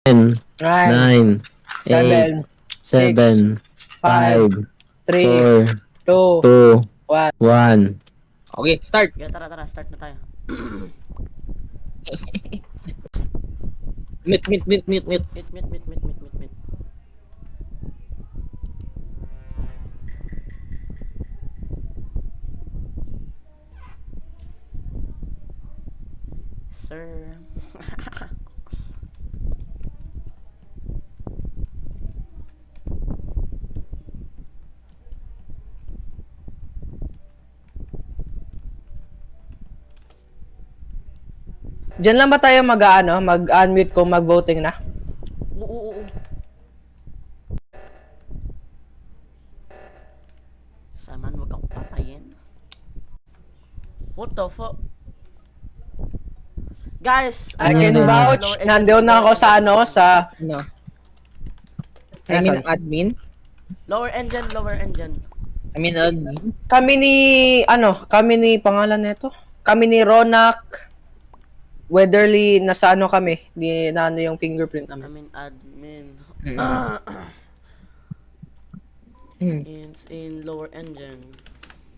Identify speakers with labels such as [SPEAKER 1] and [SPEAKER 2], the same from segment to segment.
[SPEAKER 1] 10,
[SPEAKER 2] 9,
[SPEAKER 1] 9, 8,
[SPEAKER 2] 7, 6,
[SPEAKER 1] 7,
[SPEAKER 2] 5,
[SPEAKER 1] 5,
[SPEAKER 2] 3,
[SPEAKER 1] 4,
[SPEAKER 2] 2,
[SPEAKER 1] 2,
[SPEAKER 2] 1.
[SPEAKER 1] 1.
[SPEAKER 3] Okay, start.
[SPEAKER 4] Yeah, tara, start na tayo.
[SPEAKER 3] Mute.
[SPEAKER 4] Meet. Sir.
[SPEAKER 2] Diyan lang ba tayo mag-unmute kung mag-voting na?
[SPEAKER 4] Oo. Saman, wag akong patayin. What the fuck? Guys,
[SPEAKER 2] I
[SPEAKER 1] Ano
[SPEAKER 2] can
[SPEAKER 1] na?
[SPEAKER 2] vouch. Nandoon na ako sa
[SPEAKER 3] Ano? I mean,
[SPEAKER 2] Nasaan?
[SPEAKER 3] admin.
[SPEAKER 4] Lower engine.
[SPEAKER 3] I mean, admin.
[SPEAKER 2] kami ni pangalan nito. Kami ni Ronak Weatherly nasa kami, di na yung fingerprint namin.
[SPEAKER 4] Admin.
[SPEAKER 3] Hmm.
[SPEAKER 4] In lower engine.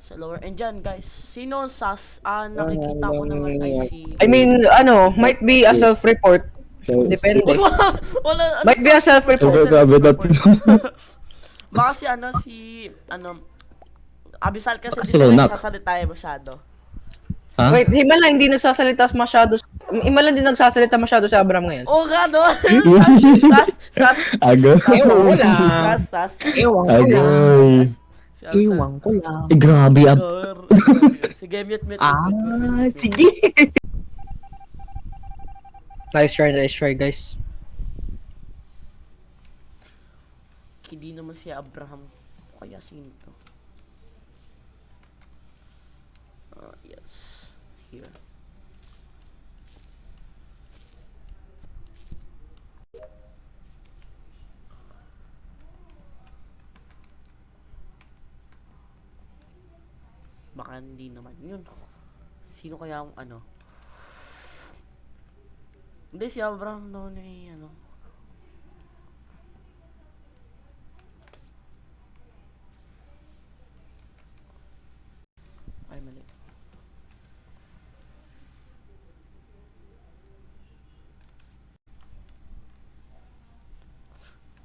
[SPEAKER 4] Sa lower engine, guys. Sino nakikita ko naman ay si...
[SPEAKER 2] I mean, might be a self-report. Depende.
[SPEAKER 4] Wala.
[SPEAKER 2] Might be a self-report.
[SPEAKER 4] Baka si Abisal kasi
[SPEAKER 1] Baka
[SPEAKER 4] di
[SPEAKER 1] si
[SPEAKER 4] siya
[SPEAKER 1] Ronak.
[SPEAKER 4] nagsasalita masyado.
[SPEAKER 1] Ha?
[SPEAKER 2] Wait, Himala hindi nagsasalita masyado. Himala din nagsasalita masyado sa Abram ngayon.
[SPEAKER 4] Oo nga, no? Sas.
[SPEAKER 1] Ago.
[SPEAKER 3] Ewan ko lang.
[SPEAKER 4] Sas.
[SPEAKER 3] Ewan ko lang.
[SPEAKER 1] Agoy.
[SPEAKER 3] Ewan ko lang.
[SPEAKER 1] Grabe.
[SPEAKER 4] Sige, mute.
[SPEAKER 3] Sige.
[SPEAKER 2] Nice try, guys.
[SPEAKER 4] Hindi naman si Abraham. Kaya sino to? Yes. Here. Baka hindi naman yun. Sino kaya ang Hindi, si Abraham noon ay Ay, mali.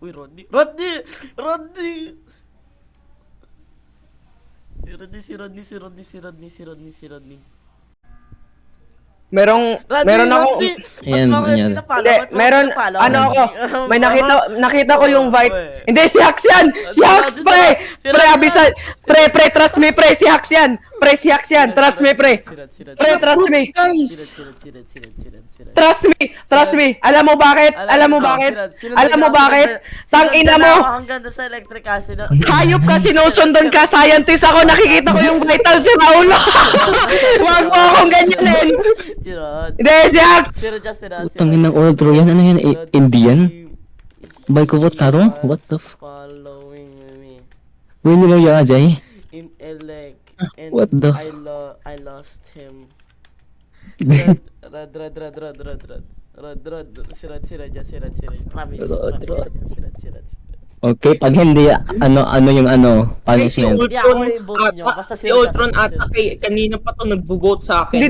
[SPEAKER 4] Uy, Rodney! Si Rodney.
[SPEAKER 2] Meron ako.
[SPEAKER 1] Ayan, nangyari.
[SPEAKER 2] Hindi, meron, may nakita ko yung Vite. Hindi, si Hax yan! Si Hax, pre! Pre, Abisal! Pre, trust me, pre, si Hax yan! Pre, si Hax yan! Trust me, pre! Pre, trust me!
[SPEAKER 3] Guys.
[SPEAKER 2] Trust me! Alam mo bakit? Tangina mo!
[SPEAKER 4] Hanggang doon sa electric acid.
[SPEAKER 2] Hayop ka, sinusundan ka, scientist ako, nakikita ko yung vital si Raulo! Huwag mo akong ganyanin! Hindi, si Hax!
[SPEAKER 1] Tangin ng outro yan. Ano yan? Indian? Bay ko what karo? What the f...
[SPEAKER 4] Following me
[SPEAKER 1] Win nilo ya, Jay?
[SPEAKER 4] in elect and
[SPEAKER 1] What the f...
[SPEAKER 4] I lost him. Rad. Sirad. Promise. Sirad.
[SPEAKER 1] Okay, pag hindi, ano yung punishment?
[SPEAKER 4] Hindi ako i-vote nyo. Basta
[SPEAKER 3] Si Ultron ata kanina pa to nagbo-vote sa akin.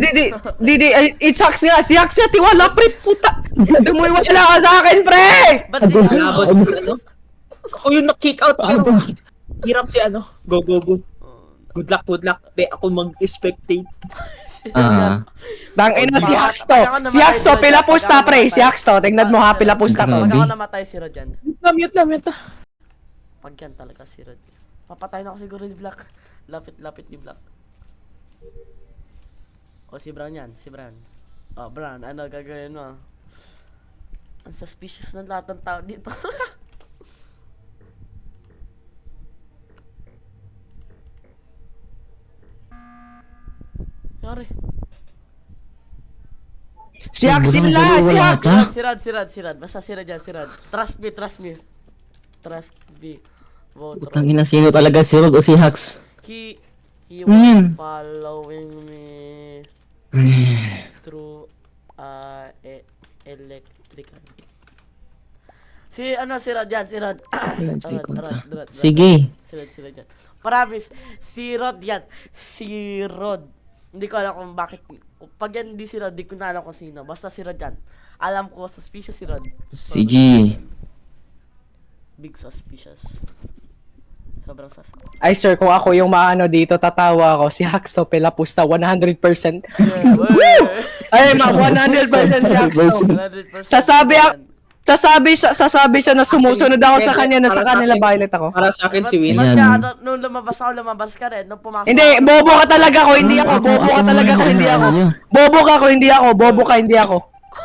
[SPEAKER 2] Di, it's Hax nga, si Hax nga, tiwala, pre, puta! Dumuiwala ka sa akin, pre!
[SPEAKER 4] Ba't di
[SPEAKER 3] Labas Ako yung na-kick out pero hirap si Go. Good luck. Be ako mag-spectate.
[SPEAKER 2] Tangina si Hax to. Si Hax to, pila pusta, pre. Si Hax to, tingnan mo ha, pila pusta ko.
[SPEAKER 4] Pag ako namatay si Rod yan.
[SPEAKER 3] Mute na.
[SPEAKER 4] Pag yan talaga si Rod. Papatay na ako siguro ni Black. Lapit ni Black. O si Brown yan, O Brown, ano gagawin mo? Ang suspicious ng lahat ng tao dito. Yari.
[SPEAKER 2] Si Hax sila, si Hax.
[SPEAKER 4] Si Rod. Basta si Rod yan, si Rod. Trust me. Vote Rod.
[SPEAKER 1] Tangin na sino talaga si Rod o si Hax?
[SPEAKER 4] He
[SPEAKER 1] Ngayon.
[SPEAKER 4] was following me through electrical. Si Rod yan, si Rod.
[SPEAKER 1] Ayan, sige, kontra.
[SPEAKER 4] Rod.
[SPEAKER 1] Sige.
[SPEAKER 4] Si Rod yan. Promise, si Rod yan. Si Rod. Hindi ko alam kung bakit. Pag yan hindi si Rod, di ko na alam kung sino. Basta si Rod yan. Alam ko, suspicious si Rod.
[SPEAKER 1] Sige.
[SPEAKER 4] Big suspicious. Sobrang suspicious.
[SPEAKER 2] Ay sir, kung ako yung maano dito, tatawa ako. Si Haxto Pelapusta, 100%. Ay, 100% si Haxto.
[SPEAKER 4] 100%
[SPEAKER 2] Sasabi siya na sumusunod ako sa kanya na sa kanila violet ako.
[SPEAKER 3] Para sa akin si Win.
[SPEAKER 1] Ayan.
[SPEAKER 4] Kaya nung lumabas ka rin. Nung pumasok
[SPEAKER 2] Hindi, bobo ka talaga ako, hindi ako. Bobo ka talaga ako, hindi ako. Bobo ka ako, hindi ako. Bobo ka, hindi ako.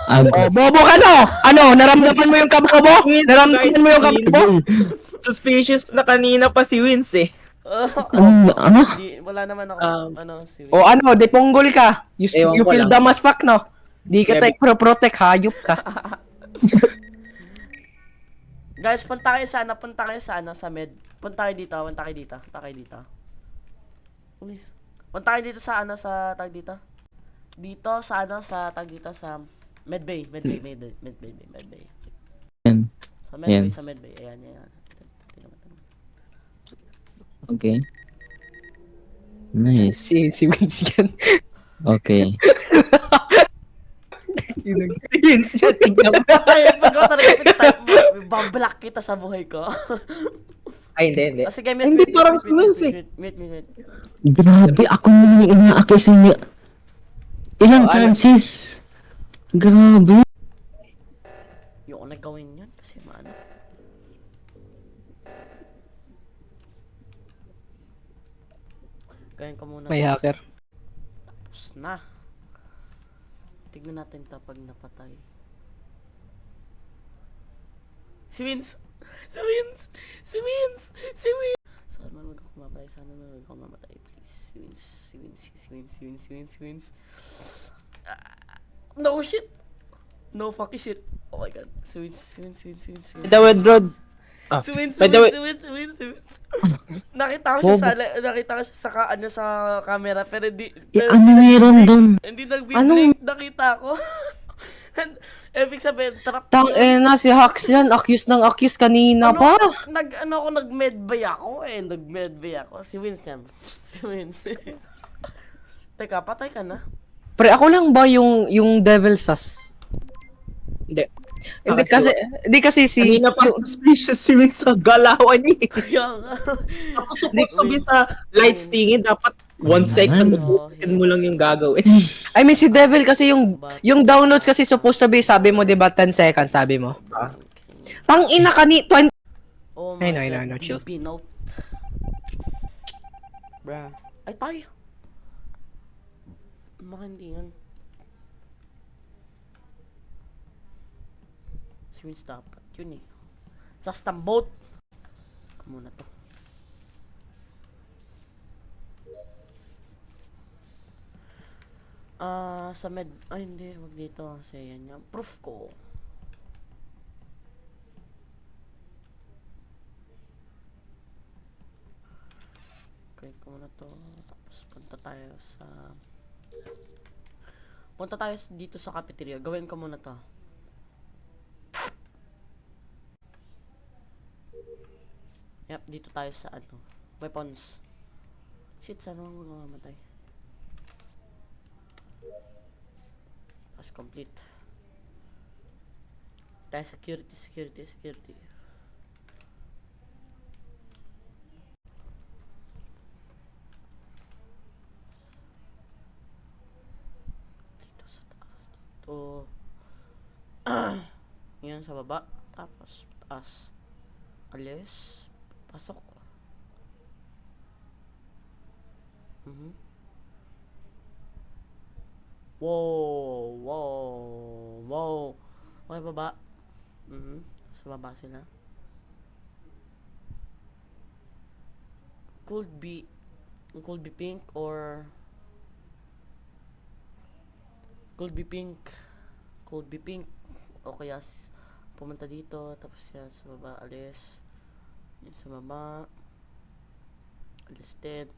[SPEAKER 2] Oh, bobo ka no? Ano, naramdaman mo yung kabobo? Naramdaman mo yung kabobo?
[SPEAKER 3] Suspicious na kanina pa si Wins eh.
[SPEAKER 1] Ano?
[SPEAKER 4] Wala naman ako. Si
[SPEAKER 2] O ano, di punggol ka. You
[SPEAKER 3] Ewan ko
[SPEAKER 2] feel
[SPEAKER 3] lang.
[SPEAKER 2] dumb as fuck, no? Di ka take protect, hayop ka.
[SPEAKER 4] Guys, punta kayo sa med. Punta kayo dito. Please. Punta kayo dito sa tag dito. Dito sa tag dito sa Medbay.
[SPEAKER 1] Ayan. Ayan.
[SPEAKER 4] Sa Medbay. Ayan.
[SPEAKER 1] Okay. Nice.
[SPEAKER 2] Si Vince yan.
[SPEAKER 1] Okay.
[SPEAKER 3] Si Wins siya, tingnan mo.
[SPEAKER 4] Ay, pag ako talaga bablock kita sa buhay ko.
[SPEAKER 3] Ay, hindi.
[SPEAKER 4] Sige,
[SPEAKER 3] Hindi, parang si Wins eh.
[SPEAKER 4] Meet.
[SPEAKER 1] Grabe, ako naman yung inaakis niya. Ilang chances? Grabe.
[SPEAKER 4] Yung na gawin yun kasi maano. Gawin ko muna.
[SPEAKER 2] May hacker.
[SPEAKER 4] Tapos na. Tignan natin to pag napatay. Si Vince! Sana man wag ako mamatay. Please. Si Vince. No shit! No fucking shit. Oh my god. Si Vince.
[SPEAKER 2] The word road.
[SPEAKER 4] Si Vince.
[SPEAKER 2] by the way-
[SPEAKER 4] Nakita ko siya sa camera pero
[SPEAKER 1] Ano meron doon?
[SPEAKER 4] hindi nagbi-blink, nakita ko. Ibig sabihin, trap
[SPEAKER 2] Tang na si Hax yan. Accuse kanina pa.
[SPEAKER 4] nag-medbay ako. Si Vince yan. Teka, patay ka na.
[SPEAKER 2] Pre, ako lang ba yung devil sus?
[SPEAKER 3] Hindi.
[SPEAKER 2] Hindi kasi si
[SPEAKER 3] Kanina pa suspicious si Wins sa galawan niya.
[SPEAKER 4] Kaya nga.
[SPEAKER 3] Ako supposed to be sa lights tingin, dapat 1 second mo lang yung gagawin.
[SPEAKER 2] I mean si devil kasi yung downloads kasi supposed to be sabi mo 'di ba 10 seconds sabi mo. Tang ina kani 20.
[SPEAKER 4] Oh
[SPEAKER 2] Ay,
[SPEAKER 4] my
[SPEAKER 2] no,
[SPEAKER 4] god.
[SPEAKER 2] chill.
[SPEAKER 4] DP note. Bruh. Ay, tayo. Makindi yan. Si Vince dapat. Yun eh. Sa stamboat. Muna to. Sa med... Ay, hindi. Wag dito. Kasi yan yung proof ko. Click ko muna to. Tapos punta tayo dito sa cafeteria. Gawin ko muna to. Yep, dito tayo sa weapons. Shit, sana mo mamamatay. Tapos complete. Tayo security. Dito sa taas. Dito. Yan sa baba. Tapos taas. Alis. Pasok. Wow. Okay, baba. Sa baba sila. Could be pink or could be pink. O kaya pumunta dito tapos yan sa baba alis. Yan sa baba. Listed.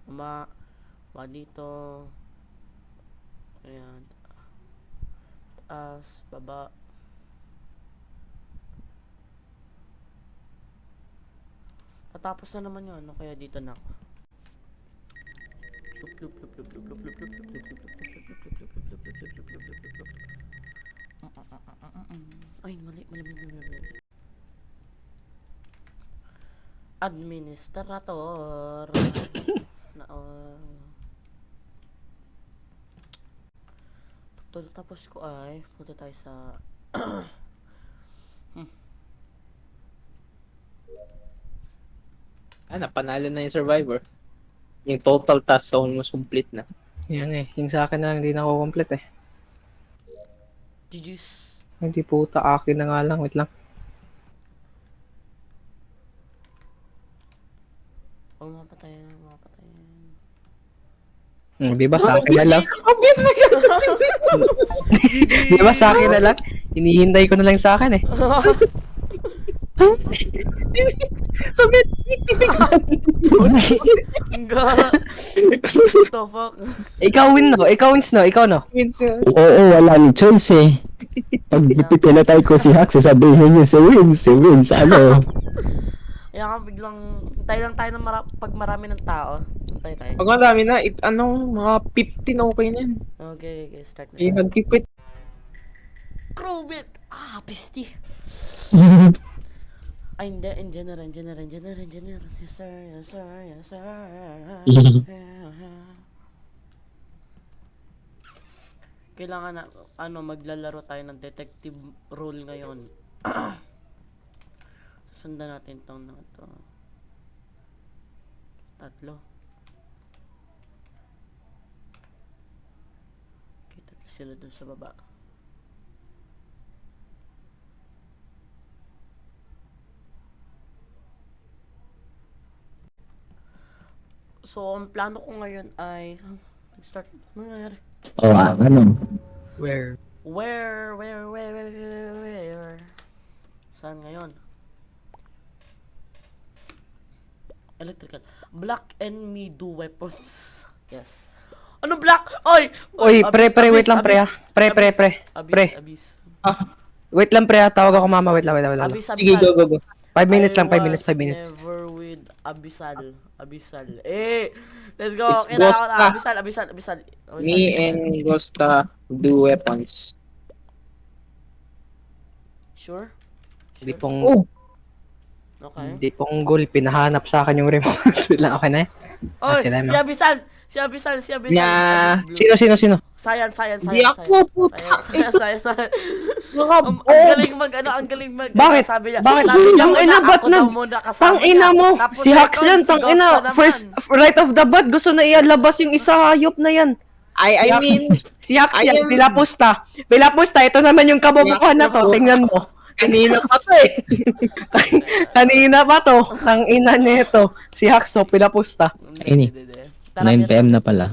[SPEAKER 4] Baba dito. Ayan. Taas, baba. Matapos na naman yun, ano kaya dito na ako? Ay, mali. Administrator. Na, tapos ko ay, punta tayo sa...
[SPEAKER 3] Panalo na yung survivor. Yung total task almost complete na.
[SPEAKER 2] Yan eh. Yung sa akin na lang, hindi na ako complete eh.
[SPEAKER 4] GG's.
[SPEAKER 2] Hindi puta, akin na nga lang. Wait lang.
[SPEAKER 4] Huwag mapatayin.
[SPEAKER 2] Di ba sa akin na lang?
[SPEAKER 3] Obvious mo siya!
[SPEAKER 2] Di ba sa akin na lang? Hinihintay ko na lang sa akin eh.
[SPEAKER 3] Submit!
[SPEAKER 4] What the fuck?
[SPEAKER 2] Ikaw wins no? Ikaw no?
[SPEAKER 1] Oo, wala nang choice eh. Pag pipinatay ko si Hax, sasabihin niyo si Wins, ano?
[SPEAKER 4] Kaya ka biglang, hintay lang tayo ng pag marami ng tao. Hintay tayo.
[SPEAKER 3] Pag marami na, mga 15 okay na yan.
[SPEAKER 4] Okay, start na.
[SPEAKER 3] Yung nag-quit.
[SPEAKER 4] Crowbit! Pisti. Ay, hindi. Engineer. Yes, sir. Kailangan na, maglalaro tayo ng detective role ngayon. Sundan natin tong na to. 3. Okay, 3 sila dun sa baba. So, ang plano ko ngayon ay... Nag-start. Ano nangyari?
[SPEAKER 1] Ano?
[SPEAKER 2] Where?
[SPEAKER 4] Where? Saan ngayon? Electrical. Black and me do weapons. Yes. Ano black?
[SPEAKER 2] Oy, pre, wait lang pre ah. Pre.
[SPEAKER 4] Abyss.
[SPEAKER 2] Wait lang pre ah, tawag ako mama, wait lang.
[SPEAKER 4] Abyss.
[SPEAKER 3] Sige, go.
[SPEAKER 2] 5 minutes lang, 5
[SPEAKER 4] I
[SPEAKER 2] minutes.
[SPEAKER 4] was never with Abyssal. Let's go.
[SPEAKER 3] It's
[SPEAKER 4] Kailangan ko
[SPEAKER 3] Ghosta.
[SPEAKER 4] na. Abyssal.
[SPEAKER 3] Me and Ghosta do weapons.
[SPEAKER 4] Sure?
[SPEAKER 2] Hindi pong,
[SPEAKER 4] Okay.
[SPEAKER 2] hindi pong goal, pinahanap sa akin yung remote. Wait lang, okay na eh. Sila
[SPEAKER 4] Si
[SPEAKER 2] na.
[SPEAKER 4] Abyssal.
[SPEAKER 3] Nya.
[SPEAKER 4] Abyss Blue.
[SPEAKER 2] Sino?
[SPEAKER 4] Science.
[SPEAKER 3] Hindi ako, puta.
[SPEAKER 4] Science. Ang galing mag
[SPEAKER 2] Bakit?
[SPEAKER 4] Sabi niya,
[SPEAKER 2] Bakit?
[SPEAKER 4] muna,
[SPEAKER 2] Tangina, ba't
[SPEAKER 4] ako daw muna kasama
[SPEAKER 2] Tangina
[SPEAKER 4] niya.
[SPEAKER 2] mo!
[SPEAKER 4] Tapos
[SPEAKER 2] Si Hax
[SPEAKER 4] second,
[SPEAKER 2] yan,
[SPEAKER 4] si
[SPEAKER 2] tangina!
[SPEAKER 4] Ghosta naman.
[SPEAKER 2] First, right off the bat, gusto na ialabas yung isa hayop na yan.
[SPEAKER 3] I mean,
[SPEAKER 2] Si Hax
[SPEAKER 3] I
[SPEAKER 2] yan,
[SPEAKER 3] am-
[SPEAKER 2] Pilapusta, ito naman yung kababukuhan na to, tingnan mo.
[SPEAKER 3] kanina pa to eh.
[SPEAKER 2] Kanina pa to, tangina nito. Si Hax to, Pilapusta.
[SPEAKER 1] Ini. 9 PM na pala.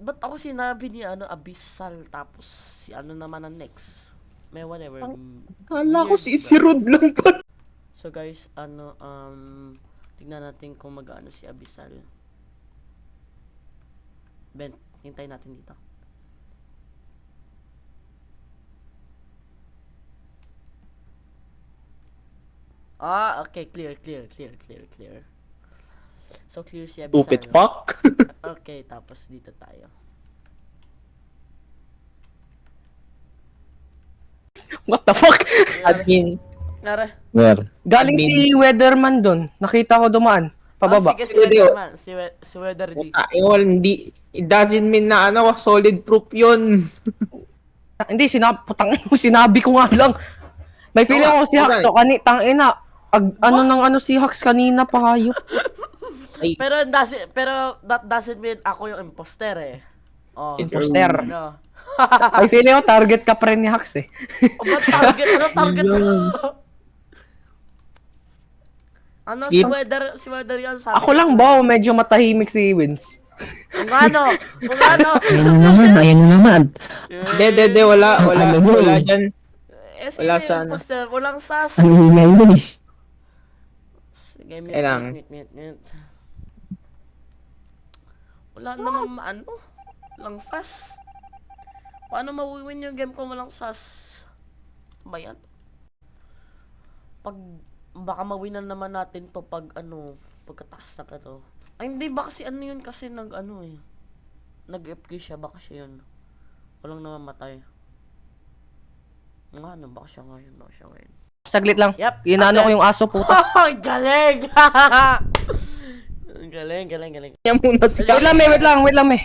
[SPEAKER 4] Ba't ako sinabi ni Abyssal tapos si naman ang next? May whatever.
[SPEAKER 3] Kala ko si Rod lang pa.
[SPEAKER 4] So guys, tignan natin kung mag-ano si Abyssal. Ben, hintayin natin dito. Okay, clear. So clear si Abyssal.
[SPEAKER 3] Stupid fuck.
[SPEAKER 4] Okay, tapos dito tayo.
[SPEAKER 2] What the fuck?
[SPEAKER 3] Admin.
[SPEAKER 4] Nara.
[SPEAKER 1] Where?
[SPEAKER 2] Galing
[SPEAKER 3] Admin.
[SPEAKER 2] si Weatherman dun. Nakita ko dumaan. Pababa.
[SPEAKER 4] Sige, si
[SPEAKER 3] Video.
[SPEAKER 4] Weatherman. Si Weather G.
[SPEAKER 3] Hindi. It doesn't mean na solid proof yun.
[SPEAKER 2] Hindi, sinabi ko nga lang. May feeling ako si Hax to. Tangina. Ano si Hax kanina pa hayop.
[SPEAKER 4] Pero that doesn't mean ako yung imposter eh. Oh.
[SPEAKER 2] Imposter.
[SPEAKER 4] No.
[SPEAKER 2] May feeling ko target ka pa rin ni Hax eh.
[SPEAKER 4] Ba't target? Ano target? Si Weather yan sabi.
[SPEAKER 2] Ako lang ba o medyo matahimik si Wins?
[SPEAKER 4] Kung ano?
[SPEAKER 1] Ayan naman.
[SPEAKER 3] De, wala dyan. Wala
[SPEAKER 4] Wala
[SPEAKER 3] sana.
[SPEAKER 4] imposter. Walang sas.
[SPEAKER 1] Ang ingay mo eh.
[SPEAKER 4] Sige,
[SPEAKER 3] Kailangan.
[SPEAKER 4] mute. Wala namang walang sas. Paano mawin yung game kung walang sas? Ba yan? Pag baka mawinan naman natin to pag ano, pagkataas na ano. Ay, hindi ba kasi ano yun kasi nag ano eh. Nag-FK siya, baka siya yun. Walang namamatay. Nga ano, baka siya ngayon, baka siya ngayon.
[SPEAKER 2] Saglit lang.
[SPEAKER 4] Yep.
[SPEAKER 2] Inaano ko yung aso, puta.
[SPEAKER 4] Galing! galing.
[SPEAKER 3] Kaya muna si
[SPEAKER 2] Wait lang, may.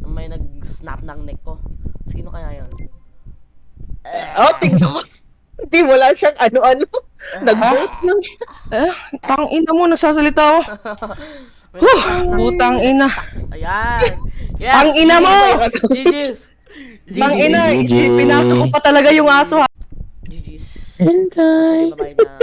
[SPEAKER 4] May nag-snap ng neck ko. Sino kaya yun?
[SPEAKER 3] Oh, tingnan mo. Hindi, wala siyang ano-ano. Nag-vote lang siya.
[SPEAKER 2] Tang ina mo, nagsasalita ako. Putang ina.
[SPEAKER 4] Ayan! Yes!
[SPEAKER 2] Tang ina mo!
[SPEAKER 4] GG's!
[SPEAKER 2] Tang ina,
[SPEAKER 1] GG.
[SPEAKER 2] pinasok ko pa talaga yung aso, ha.
[SPEAKER 4] GG's.
[SPEAKER 1] And
[SPEAKER 4] Sige, bye-bye na.